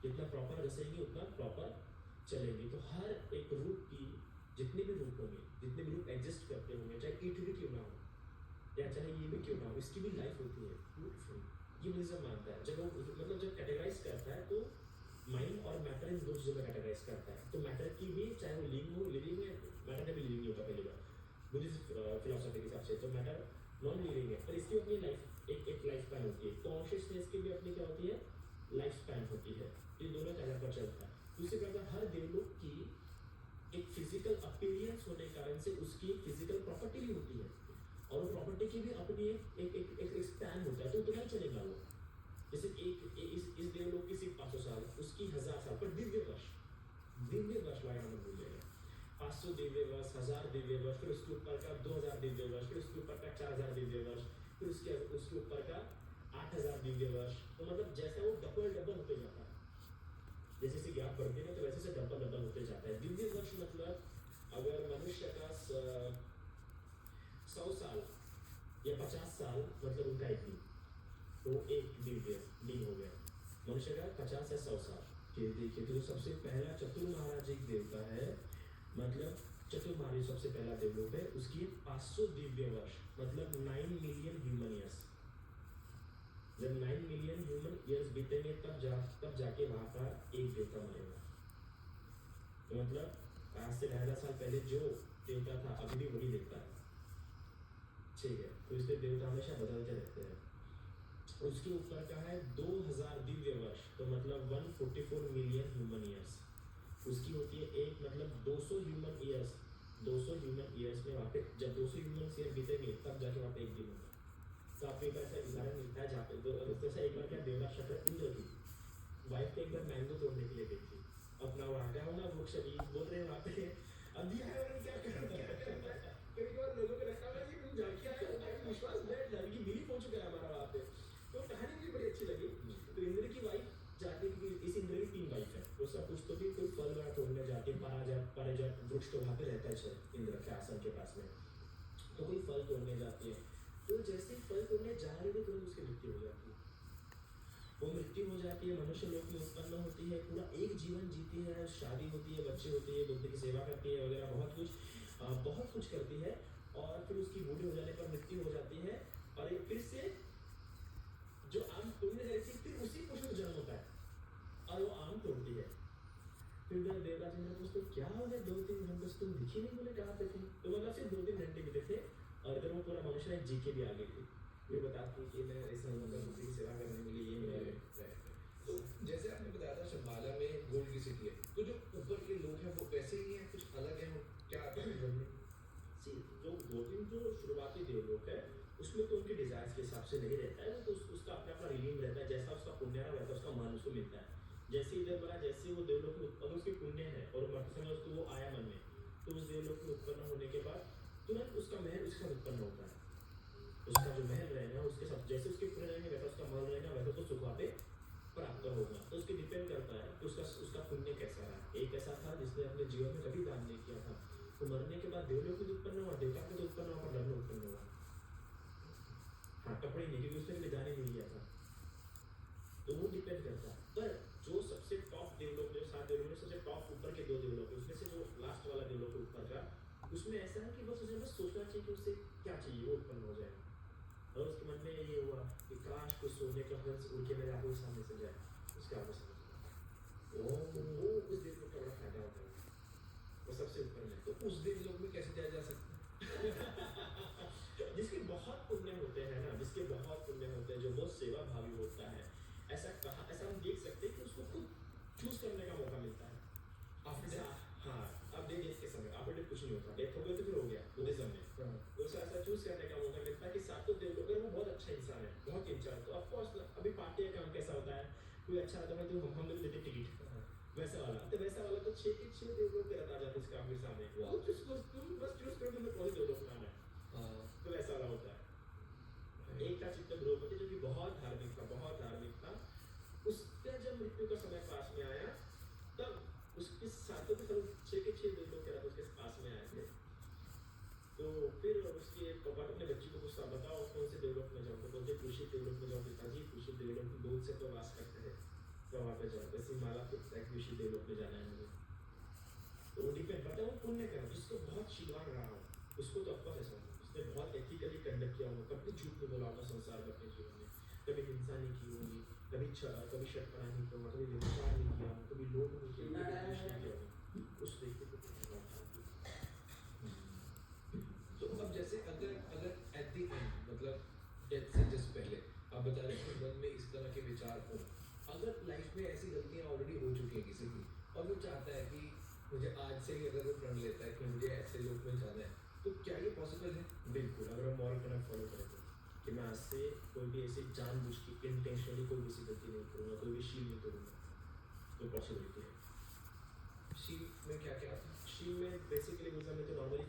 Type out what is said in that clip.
जितना प्रॉपर घसेंगे उतना प्रॉपर चलेंगे। तो हर एक रूप की जितने भी रूप होंगे, जितने भी रूप एग्जिस्ट करते होंगे, चाहे ईट भी क्यों ना हो या चाहे ये भी क्यों ना हो, इसकी भी लाइफ होती है। ब्यूटीफुल, ये बुद्धिज्म मानता है। जब वो मतलब जब कैटेगराइज करता है तो माइंड और मैटर इन दो चीज़ों में कैटेगराइज करता है। तो मैटर की भी चाहे वो लिविंग हो, लिविंग है, मैटर का भी लिविंग नहीं होता पहली बार बुद्धिस्ट फिलोसफी के हिसाब से। तो मैटर नॉन लिविंग है, पर इसकी अपनी लाइफ एक लाइफ स्पैन होती है। कॉन्शियसनेस की भी अपनी क्या होती है, लाइफ स्पैन होती है। ये दोनों का आधार पर चलता है। दूसरी प्रकार हर देवलोक की एक फिजिकल अपीयरेंस होने के कारण से उसकी फिजिकल प्रॉपर्टी भी होती है, और वो प्रॉपर्टी की भी अपनी एक स्पैन होता है। तो उतना ही चलेगा वो। जैसे इस देवलोक की सिर्फ 500 साल, उसकी 1000 साल, पर दिव्य वर्ष वाया हम बोल रहे हैं। 500 दिव्य वर्ष, 1000 दिव्य वर्ष, फिर उसके ऊपर का 2000 दिव्य वर्ष, फिर उसके ऊपर का 4000 दिव्य वर्ष, फिर उसके ऊपर का 8000 दिव्य वर्ष। तो मतलब जैसा वो डबल होते जाता है, जैसे जैसे गैप बढ़ते हैं तो वैसे से डबल होते जाता है। दिव्य वर्ष मतलब अगर मनुष्य का 100 साल या 50 साल मतलब उनका एक दिन, तो एक दिव्य दिन हो गया। मनुष्य का 50 या 100 साल। फिर देखिए तो सबसे पहला चतुर महाराज एक देवता है, मतलब चतुर महाराज सबसे पहला देवलोक है, उसकी 500 दिव्य वर्ष मतलब 9 मिलियन ह्यूमन ईयर्स। जब 9 मिलियन ह्यूमन ईयर्स बीतेंगे तब जाके वहां पर एक देवता मरेगा। तो मतलब आज से 2000 साल पहले जो देवता था अभी भी वही देवता है, ठीक है। तो इसलिए देवता हमेशा बदलते रहते हैं। उसके ऊपर का है 2000 दिव्य वर्ष, तो मतलब 144 मिलियन ह्यूमन ईयर्स। उसकी होती है एक मतलब 200 ह्यूमन ईयर्स। 200 ह्यूमन ईयर्स में वहाँ पे जब 200 ह्यूमन ईयर बीतेंगे तब जाके वहाँ पे एक दिन होगा। तो आपको एक बार ऐसा उदाहरण मिलता है जहाँ पे जैसा एक बार क्या देवता शक्र इंद्र की वाइफ पे एक बार मैंगो तोड़ने के लिए गई थी। अपना वहाँ का हो ना वो शरीर बोल रहे हैं वहाँ पे अभी है और क्या कर कभी कभार लोगों को लगता है ये तुम जाके आए हो, विश्वास बैठ जाए कि बिलीफ हो चुका है हमारा वहाँ पे। तो कहानी मुझे बड़ी अच्छी लगी। तो इंद्र की वाइफ जाके, क्योंकि इस इंद्र की 3 वाइफ है, वो सब कुछ तो भी कोई फल वगैरह तोड़ने जाती है, पारिजात वृक्ष तो वहाँ पे रहता है इंद्र के आसन के पास में, तो कोई फल तोड़ने जाती है। तो जैसे ही फल तोड़ने जा रही थी तुरंत उसकी मृत्यु हो जाती है। वो मृत्यु हो जाती है, मनुष्य लोक में उत्पन्न होती है, पूरा एक जीवन जीती है, शादी होती है, बच्चे होती है, बुद्ध की सेवा करती है वगैरह, बहुत कुछ करती है। और फिर उसकी बूढ़ी हो जाने पर मृत्यु हो जाती है, और एक फिर से जो आम तोड़ने जा रही थी फिर उसी पुष्प में जन्म होता है और वो आम तोड़ती है। फिर देवराज इंद्र को उसको क्या हो गया, 2-3 घंटे तुम दिखी नहीं, बोले कहाँ पे थे? तो मतलब सिर्फ 2-3 घंटे बीते थे, और इधर वो पूरा मनुष्य जी के भी आ गई थी। ये बताती है कि मैं ऐसा मतलब बुद्धि की सेवा करने के लिए ये मेरे। तो जैसे आपने बताया था शंबाला में गोल्ड की सिटी है, तो जो ऊपर के लोग हैं वो वैसे ही हैं, कुछ अलग हैं? क्या जो 2-3 जो शुरुआती देवलोक है उसमें तो उनके डिजायर्स के हिसाब से नहीं रहता है, तो उसका अपना अपना रिलीम रहता है, जैसा उसका पुण्य रहता है उसका मान उसको मिलता है। जैसे इधर बना, जैसे वो देवलोक में अगर उसके पुण्य है और मरते समय उसको वो आया मन में, तो उस देवलोक में उत्पन्न होने के बाद तुरंत उसका महल उसके साथ उत्पन्न होता है। उसका जो महल रहेगा उसके साथ, जैसे उसके पुण्य रहेंगे वैसा उसका महल रहेगा, वैसा तो सुख वहाँ पे प्राप्त होगा। तो उसके डिपेंड करता है कि उसका पुण्य कैसा रहा। एक ऐसा था जिसने अपने जीवन में कभी दान नहीं किया था, तो मरने के बाद देवलोक में उत्पन्न हुआ, देवता में उत्पन्न हुआ, पर में उत्पन्न हुआ। हाँ, कपड़े नहीं, क्योंकि उसने दान ही नहीं किया था। तो वो डिपेंड करता है। पर जो सबसे टॉप देवलोक, जो 7 देवलोक में सबसे टॉप ऊपर के 2 देवलोक है, उसमें से जो लास्ट वाला देवलोक है ऊपर का, उसमें ऐसा है कि बस उसे बस सोचना चाहिए कि उसे क्या चाहिए, वो उत्पन्न हो जाएगा। और उसके मन में ये हुआ कि काश कुछ सोने का हंस उड़ के मेरे आंखों के सामने से जाए, उसके आगे समझ वो उस देवलोक का बड़ा फायदा होता है, वो सबसे ऊपर में। तो उस देवलोक में कैसे जाया जा सकता है? जिसके बहुत पुण्य होते हैं ना, जिसके बहुत पुण्य होते हैं, जो बहुत सेवा भावी होता है, ऐसा हम देख सकते हैं कि उसको खुद चूज करने का मौका मिलता है आफ्टर। हाँ, अब डेथ के समय आफ्टर डेथ कुछ नहीं होता, डेथ हो गया तो फिर हो गया बुद्धिज्म में। उसे ऐसा चूज करने का मौका मिलता है कि 7 देवलोक अगर वो बहुत अच्छा इंसान है, बहुत इंसान, तो ऑफ कोर्स अभी पार्टी का काम कैसा होता है, कोई अच्छा आता है तो हम देते टिकट, वैसा वाला। तो वैसा वाला तो 6 के 6 देवलोक के आ जाते इसका आपके सामने, वो तुम बस चूज करो तुम्हें कौन से देवलोक में आना है। तो वैसा वाला होता है। एक था चित्रगुप्त जो कि बहुत धार्मिक था। उसका जब मृत्यु का समय पास में आया तब उसके साथों के सब 6 के 6 देवलोक के उसके पास में आए थे। तो फिर उसके पापा अपने बच्ची को पूछा, बताओ कौन से देवलोक में जाऊँ? तो बोलते कुशी देवलोक में जाओ। पिताजी कुशी देवलोक में बहुत से तो वास करते हैं, तो वहाँ पे जाओ। वैसे माला एग्जैक्ट विषय डेवलप में जाना है मुझे, तो वो डिपेंड करता है वो पुण्य कर्म, जिसको बहुत शीलवान रहा हो उसको तो ऑफकोर्स ऐसा होगा, उसने बहुत एथिकली कंडक्ट किया होगा, कभी झूठ नहीं बोला होगा संसार में अपने जीवन में, कभी हिंसा नहीं की होगी, कभी शर्करा नहीं किया होगा, कभी व्यभिचार नहीं किया होगा, कभी लोभ नहीं किया होगा, कभी द्वेष नहीं किया होगा, उस व्यक्ति को पुण्य कर्म होता है। तो अब जैसे अगर अगर एट द एंड मतलब डेथ से जस्ट पहले आप बता रहे हैं कि मन में इस तरह के विचार हो, अगर लाइफ में ऐसी गलतियां ऑलरेडी हो चुकी हैं किसी की और वो चाहता है कि मुझे आज से ही अगर वो प्रण लेता है कि मुझे ऐसे लोग में जाना है, तो क्या ये पॉसिबल है? बिल्कुल, अगर हम मॉरल कनेक्ट फॉलो करें तो, कि मैं आज से कोई भी ऐसी जानबूझ के इंटेंशनली कोई किसी गलती नहीं करूँगा, कोई भी शील नहीं करूँगा, तो पॉसिबिलिटी है। शील में क्या क्या आता है? शील में बेसिकली गुजर में तो नॉर्मली